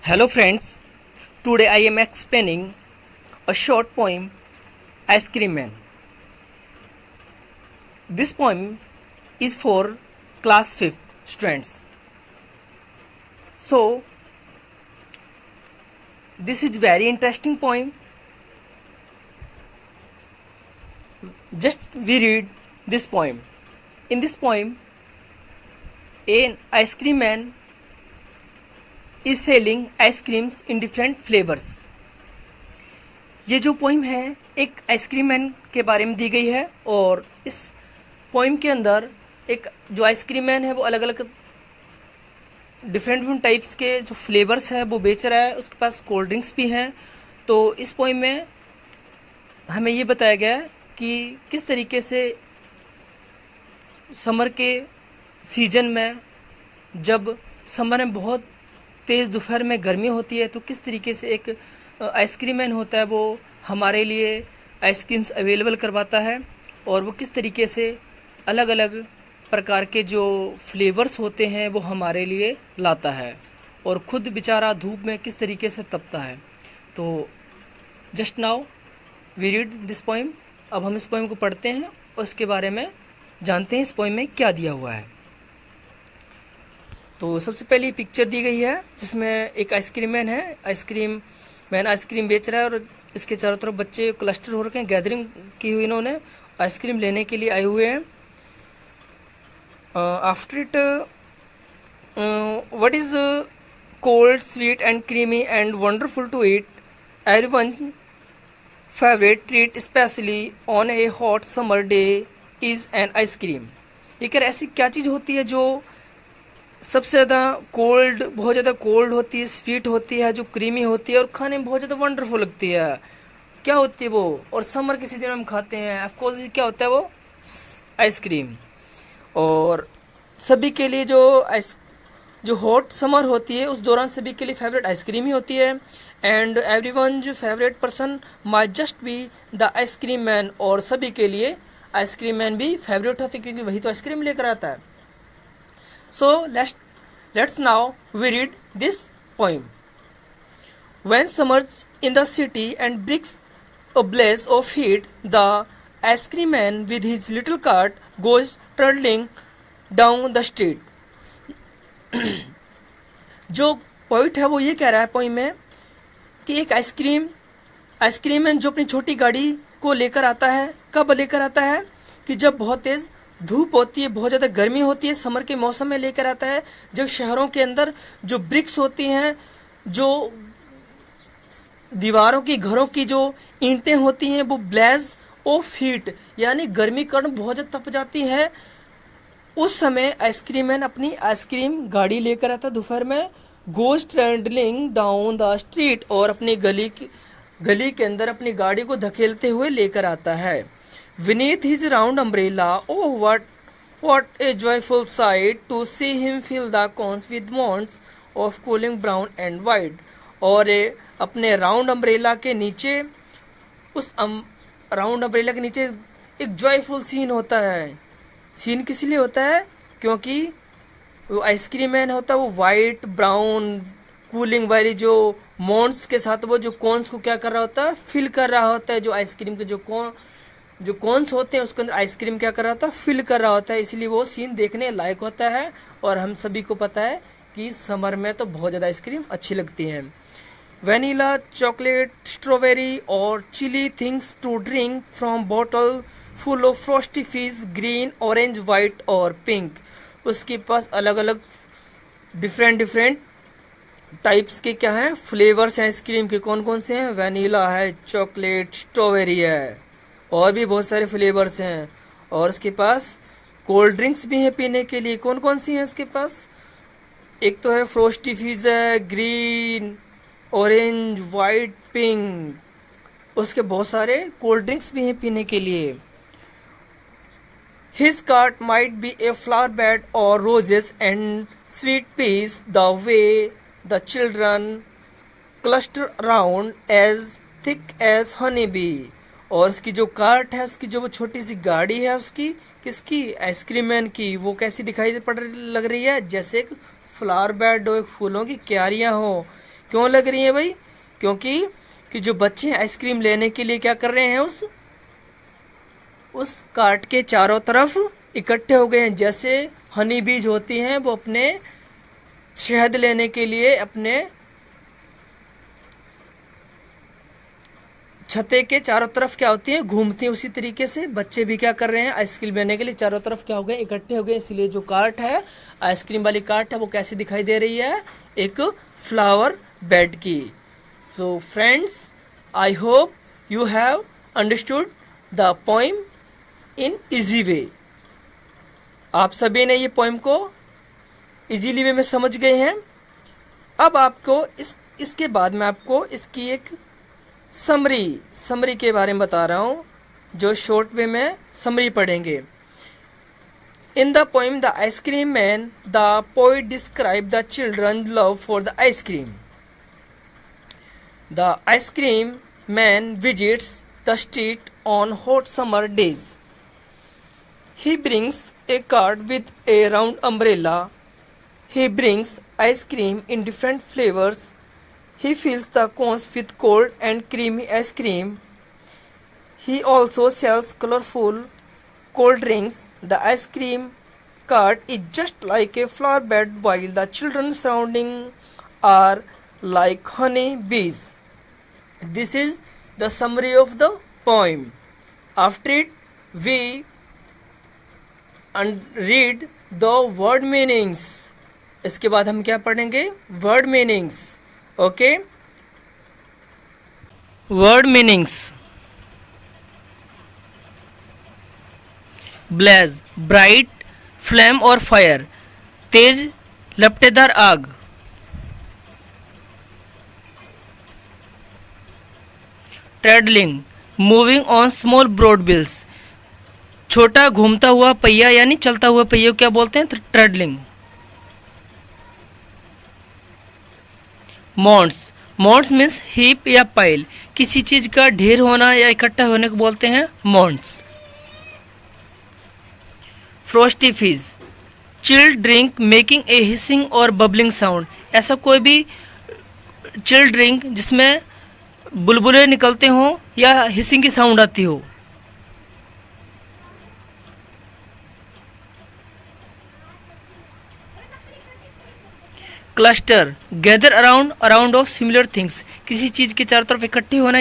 Hello friends, today I am explaining a short poem Ice Cream Man. This poem is for class 5th students. So this is very interesting poem. Just we read this poem. In this poem, an ice cream man is selling ice creams in different flavors. ये जो poem है एक ice cream man के बारे में दी गई है और इस पोइम के अंदर एक जो आइसक्रीम मैन है वो अलग अलग डिफरेंट टाइप्स के जो फ्लेवर्स है वो बेच रहा है। उसके पास कोल्ड ड्रिंक्स भी हैं। तो इस पोइम में हमें ये बताया गया है कि किस तरीके से समर के सीजन में, जब समर में बहुत तेज़ दोपहर में गर्मी होती है, तो किस तरीके से एक आइसक्रीम मैन होता है वो हमारे लिए आइसक्रीम्स अवेलेबल करवाता है और वो किस तरीके से अलग अलग प्रकार के जो फ्लेवर्स होते हैं वो हमारे लिए लाता है और ख़ुद बेचारा धूप में किस तरीके से तपता है। तो just now we read this poem. अब हम इस पोइम को पढ़ते हैं और उसके बारे में जानते हैं इस पोइम में क्या दिया हुआ है। तो सबसे पहले पिक्चर दी गई है जिसमें एक आइसक्रीम मैन है। आइसक्रीम मैन आइसक्रीम बेच रहा है और इसके चारों तरफ बच्चे क्लस्टर हो रखे हैं, गैदरिंग की हुई, इन्होंने आइसक्रीम लेने के लिए आए हुए हैं। After it what is cold, sweet and creamy and wonderful to eat, everyone favourite treat specially on a hot summer day is an ice cream. ये कह रहा ऐसी क्या चीज़ होती है जो सबसे ज़्यादा कोल्ड, बहुत ज़्यादा कोल्ड होती है, स्वीट होती है, जो क्रीमी होती है और खाने में बहुत ज़्यादा वंडरफुल लगती है। क्या होती है वो, और समर के सीजन में हम खाते हैं। ऑफ कोर्स क्या होता है वो आइसक्रीम। और सभी के लिए जो हॉट समर होती है उस दौरान सभी के लिए फेवरेट आइसक्रीम ही होती है। एंड एवरीवन जो favourite person might just be the ice cream man, और सभी के लिए आइसक्रीम मैन भी फेवरेट होते हैं क्योंकि वही तो आइसक्रीम लेकर आता है। So let's now we read this poem. When summer's in the city and brings a blaze of heat, the ice cream man with his little cart goes trundling down the street. जो point है वो ये कह रहा है poem में कि एक आइसक्रीम मैन जो अपनी छोटी गाड़ी को लेकर आता है। कब लेकर आता है कि जब बहुत तेज़ धूप होती है, बहुत ज़्यादा गर्मी होती है, समर के मौसम में लेकर आता है। जब शहरों के अंदर जो ब्रिक्स होती हैं, जो दीवारों की, घरों की जो ईंटें होती हैं वो ब्लेज ऑफ हीट यानी गर्मी के कारण बहुत ज़्यादा तप जाती है। उस समय आइसक्रीम मैन अपनी आइसक्रीम गाड़ी लेकर आता है दोपहर में, गोज ट्रेंडलिंग डाउन द स्ट्रीट, और अपनी गली के अंदर अपनी गाड़ी को धकेलते हुए लेकर आता है। Beneath his round umbrella, oh what a joyful sight to see him fill the cones with mounds of cooling brown and white। और अपने राउंड अम्ब्रेला के नीचे, उस राउंड अम्ब्रेला के नीचे एक जॉयफुल सीन होता है। सीन किस लिए होता है? क्योंकि वो आइसक्रीम मैन होता है वो वाइट ब्राउन कूलिंग वाली जो मोन्स के साथ वो जो कॉन्स को क्या कर रहा होता है, फिल कर रहा होता है। जो आइसक्रीम के जो कॉन्स होते हैं उसके अंदर आइसक्रीम क्या कर रहा होता है, फिल कर रहा होता है। इसलिए वो सीन देखने लायक होता है। और हम सभी को पता है कि समर में तो बहुत ज़्यादा आइसक्रीम अच्छी लगती हैं। वनीला, चॉकलेट, स्ट्रॉबेरी और chilly things to drink from bottle full of frosty fish, green, orange, white और पिंक। उसके पास अलग अलग डिफरेंट टाइप्स के क्या हैं, फ्लेवर्स हैं आइसक्रीम के। कौन कौन से हैं? वनीला है, चॉकलेट, स्ट्रॉबेरी है और भी बहुत सारे फ्लेवर्स हैं। और उसके पास कोल्ड ड्रिंक्स भी हैं पीने के लिए। कौन कौन सी हैं उसके पास? एक तो है फ्रोस्टी फिज है, ग्रीन, ऑरेंज, वाइट, पिंक। उसके बहुत सारे कोल्ड ड्रिंक्स भी हैं पीने के लिए। His cart might be a flower bed और roses and sweet peas, the way the children cluster around as thick as honey bee. और उसकी जो कार्ट है, उसकी जो वो छोटी सी गाड़ी है, उसकी किसकी? आइसक्रीम मैन की। वो कैसी दिखाई लग रही है? जैसे एक फ्लावर बेड हो, एक फूलों की क्यारियाँ हो। क्यों लग रही हैं भाई? क्योंकि कि जो बच्चे आइसक्रीम लेने के लिए क्या कर रहे हैं, उस कार्ट के चारों तरफ इकट्ठे हो गए हैं। जैसे हनी बीज होती हैं, वो अपने शहद लेने के लिए अपने छत्ते के चारों तरफ क्या होती है, घूमती हैं। उसी तरीके से बच्चे भी क्या कर रहे हैं, आइसक्रीम लेने के लिए चारों तरफ क्या हो गए, इकट्ठे हो गए। इसलिए जो कार्ट है, आइसक्रीम वाली कार्ट है, वो कैसी दिखाई दे रही है, एक फ्लावर बेड की। So friends, I hope you have understood the poem in easy way. आप सभी ने ये पोइम को इजीली वे में समझ गए हैं। अब आपको इसके बाद में आपको इसकी एक समरी के बारे में बता रहा हूँ, जो शॉर्ट वे में समरी पढ़ेंगे। In the poem the ice cream man, the poet describe the children love for the ice cream. The ice cream man visits the street on hot summer days. He brings a cart with a round umbrella. He brings ice cream in different flavors. He fills the cones with cold and creamy ice cream. He also sells colorful cold drinks. The ice cream cart is just like a flower bed, while the children surrounding are like honey bees. This is the summary of the poem. After it, we read the word meanings. इसके बाद हम क्या पढ़ेंगे, word meanings. Okay, word meanings. Blaze, bright flame और fire, तेज लपटेदार आग। Trundling, moving on small broad wheels, छोटा घूमता हुआ पहिया यानी चलता हुआ पहिया क्या बोलते हैं, ट्रेडलिंग। मॉन्ट्स, मॉन्ट्स मीन्स हीप या पाइल, किसी चीज का ढेर होना या इकट्ठा होने को बोलते हैं मॉन्ट्स। फ्रोस्टी फिज, chilled drink making a hissing और बबलिंग साउंड, ऐसा कोई भी चिल्ड ड्रिंक जिसमें बुलबुले निकलते हों या हिसिंग की साउंड आती हो। Cluster, gather around of similar things, किसी चीज के चारों तरफ इकट्ठे होना।